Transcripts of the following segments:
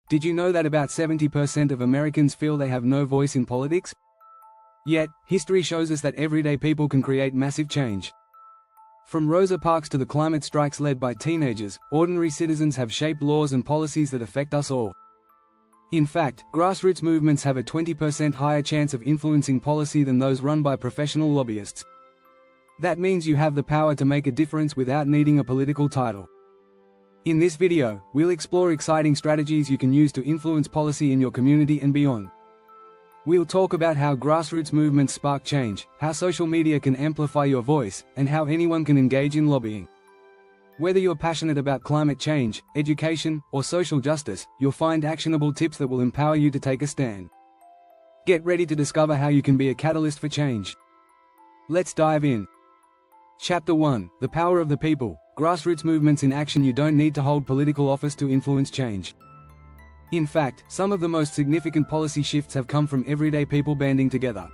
Did you know that about 70% of Americans feel they have no voice in politics? Yet, history shows us that everyday people can create massive change. From Rosa Parks to the climate strikes led by teenagers, ordinary citizens have shaped laws and policies that affect us all. In fact, grassroots movements have a 20% higher chance of influencing policy than those run by professional lobbyists. That means you have the power to make a difference without needing a political title. In this video, we'll explore exciting strategies you can use to influence policy in your community and beyond. We'll talk about how grassroots movements spark change, how social media can amplify your voice, and how anyone can engage in lobbying. Whether you're passionate about climate change, education, or social justice, you'll find actionable tips that will empower you to take a stand. Get ready to discover how you can be a catalyst for change. Let's dive in. Chapter 1: The Power of the People. Grassroots movements in action. You don't need to hold political office to influence change. In fact, some of the most significant policy shifts have come from everyday people banding together.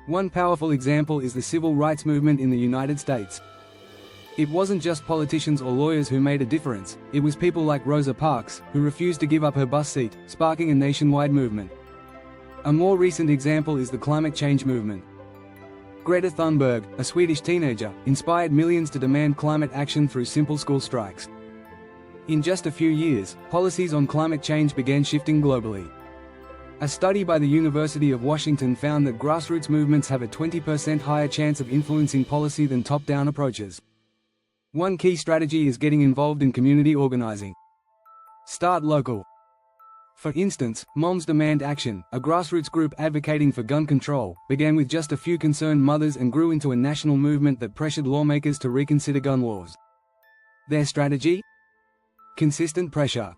One powerful example is the civil rights movement in the United States. It wasn't just politicians or lawyers who made a difference, it was people like Rosa Parks, who refused to give up her bus seat, sparking a nationwide movement. A more recent example is the climate change movement. Greta Thunberg, a Swedish teenager, inspired millions to demand climate action through simple school strikes. In just a few years, policies on climate change began shifting globally. A study by the University of Washington found that grassroots movements have a 20% higher chance of influencing policy than top-down approaches. One key strategy is getting involved in community organizing. Start local. For instance, Moms Demand Action, a grassroots group advocating for gun control, began with just a few concerned mothers and grew into a national movement that pressured lawmakers to reconsider gun laws. Their strategy? Consistent pressure.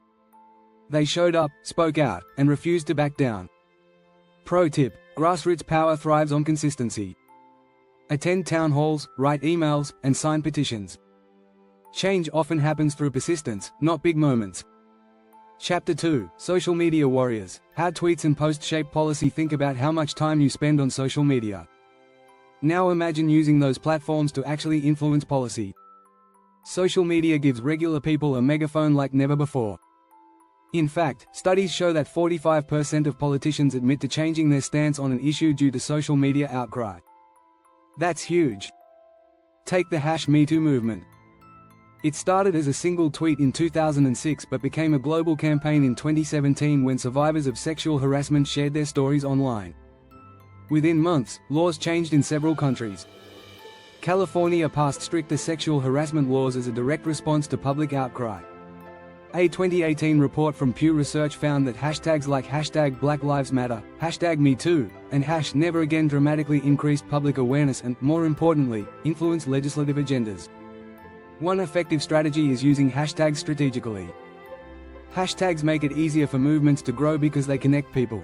They showed up, spoke out, and refused to back down. Pro tip: grassroots power thrives on consistency. Attend town halls, write emails, and sign petitions. Change often happens through persistence, not big moments. Chapter 2: Social Media Warriors. How tweets and posts shape policy. Think about how much time you spend on social media. Now imagine using those platforms to actually influence policy. Social media gives regular people a megaphone like never before. In fact, studies show that 45% of politicians admit to changing their stance on an issue due to social media outcry. That's huge. Take the #MeToo movement. It started as a single tweet in 2006 but became a global campaign in 2017 when survivors of sexual harassment shared their stories online. Within months, laws changed in several countries. California passed stricter sexual harassment laws as a direct response to public outcry. A 2018 report from Pew Research found that hashtags like #BlackLivesMatter, #MeToo, and #NeverAgain dramatically increased public awareness and, more importantly, influenced legislative agendas. One effective strategy is using hashtags strategically. Hashtags make it easier for movements to grow because they connect people.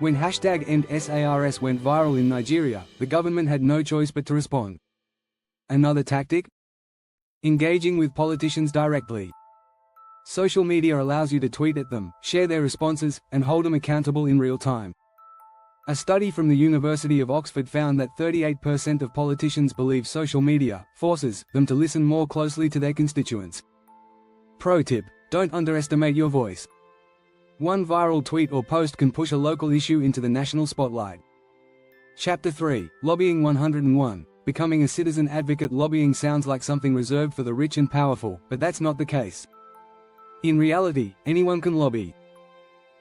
When #EndSARS went viral in Nigeria, the government had no choice but to respond. Another tactic? Engaging with politicians directly. Social media allows you to tweet at them, share their responses, and hold them accountable in real time. A study from the University of Oxford found that 38% of politicians believe social media forces them to listen more closely to their constituents. Pro tip: don't underestimate your voice. One viral tweet or post can push a local issue into the national spotlight. Chapter 3: Lobbying 101. Becoming a citizen advocate. Lobbying sounds like something reserved for the rich and powerful, but that's not the case. In reality, anyone can lobby.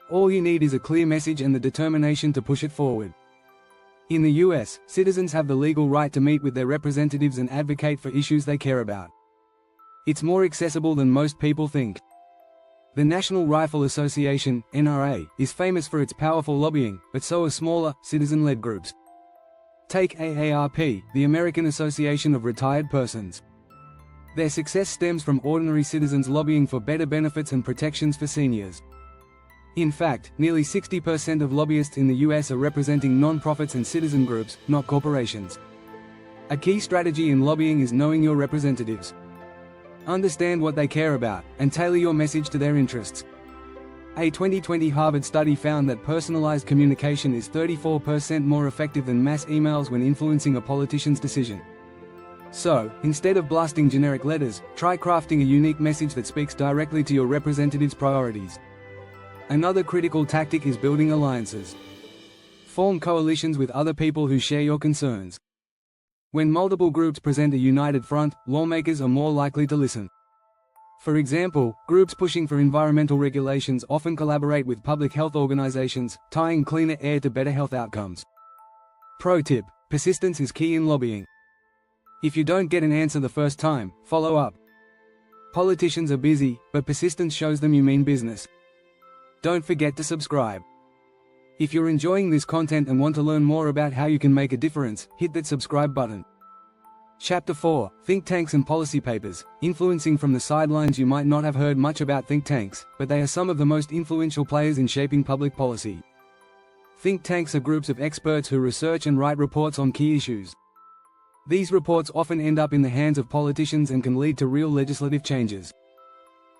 All you need is a clear message and the determination to push it forward. In the US, citizens have the legal right to meet with their representatives and advocate for issues they care about. It's more accessible than most people think. The National Rifle Association, NRA, is famous for its powerful lobbying, but so are smaller, citizen-led groups. Take AARP, the American Association of Retired Persons. Their success stems from ordinary citizens lobbying for better benefits and protections for seniors. In fact, nearly 60% of lobbyists in the US are representing non-profits and citizen groups, not corporations. A key strategy in lobbying is knowing your representatives. Understand what they care about, and tailor your message to their interests. A 2020 Harvard study found that personalized communication is 34% more effective than mass emails when influencing a politician's decision. So, instead of blasting generic letters, try crafting a unique message that speaks directly to your representative's priorities. Another critical tactic is building alliances. Form coalitions with other people who share your concerns. When multiple groups present a united front, lawmakers are more likely to listen. For example, groups pushing for environmental regulations often collaborate with public health organizations, tying cleaner air to better health outcomes. Pro tip: persistence is key in lobbying. If you don't get an answer the first time, follow up. Politicians are busy, but persistence shows them you mean business. Don't forget to subscribe. If you're enjoying this content and want to learn more about how you can make a difference, hit that subscribe button. Chapter 4: Think Tanks and Policy Papers. Influencing from the sidelines. You might not have heard much about think tanks, but they are some of the most influential players in shaping public policy. Think tanks are groups of experts who research and write reports on key issues. These reports often end up in the hands of politicians and can lead to real legislative changes.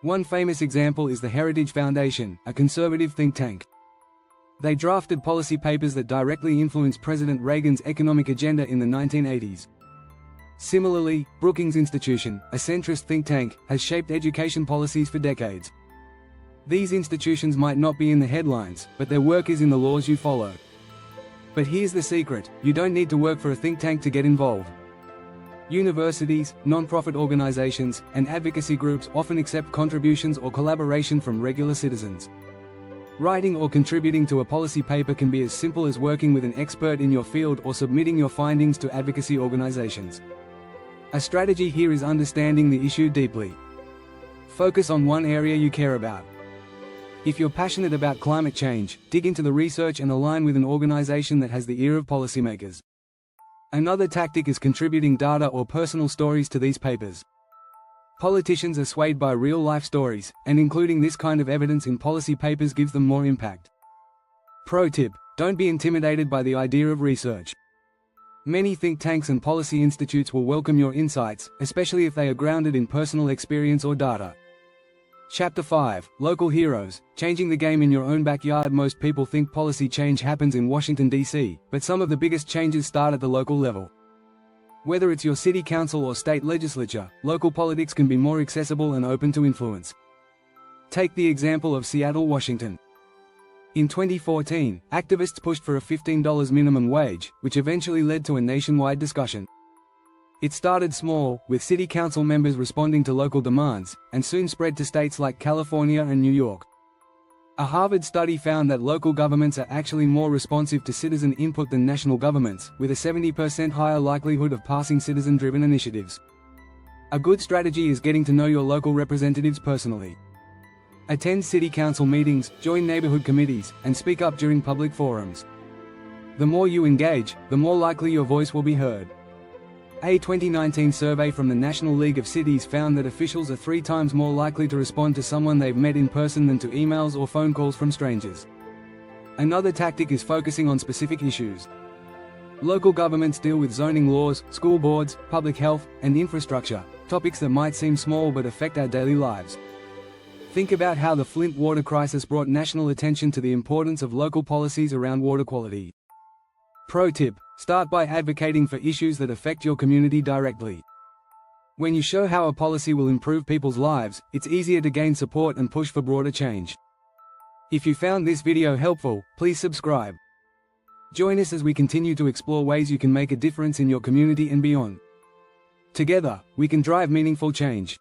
One famous example is the Heritage Foundation, a conservative think tank. They drafted policy papers that directly influenced President Reagan's economic agenda in the 1980s. Similarly, Brookings Institution, a centrist think tank, has shaped education policies for decades. These institutions might not be in the headlines, but their work is in the laws you follow. But here's the secret: you don't need to work for a think tank to get involved. Universities, non-profit organizations, and advocacy groups often accept contributions or collaboration from regular citizens. Writing or contributing to a policy paper can be as simple as working with an expert in your field or submitting your findings to advocacy organizations. A strategy here is understanding the issue deeply. Focus on one area you care about. If you're passionate about climate change, dig into the research and align with an organization that has the ear of policymakers. Another tactic is contributing data or personal stories to these papers. Politicians are swayed by real-life stories, and including this kind of evidence in policy papers gives them more impact. Pro tip: don't be intimidated by the idea of research. Many think tanks and policy institutes will welcome your insights, especially if they are grounded in personal experience or data. Chapter 5: Local Heroes. Changing the game in your own backyard. Most people think policy change happens in Washington, D.C., but some of the biggest changes start at the local level. Whether it's your city council or state legislature, local politics can be more accessible and open to influence. Take the example of Seattle, Washington. In 2014, activists pushed for a $15 minimum wage, which eventually led to a nationwide discussion. It started small, with city council members responding to local demands, and soon spread to states like California and New York. A Harvard study found that local governments are actually more responsive to citizen input than national governments, with a 70% higher likelihood of passing citizen-driven initiatives. A good strategy is getting to know your local representatives personally. Attend city council meetings, join neighborhood committees, and speak up during public forums. The more you engage, the more likely your voice will be heard. A 2019 survey from the National League of Cities found that officials are 3 times more likely to respond to someone they've met in person than to emails or phone calls from strangers. Another tactic is focusing on specific issues. Local governments deal with zoning laws, school boards, public health, and infrastructure, topics that might seem small but affect our daily lives. Think about how the Flint water crisis brought national attention to the importance of local policies around water quality. Pro tip: start by advocating for issues that affect your community directly. When you show how a policy will improve people's lives, it's easier to gain support and push for broader change. If you found this video helpful, please subscribe. Join us as we continue to explore ways you can make a difference in your community and beyond. Together, we can drive meaningful change.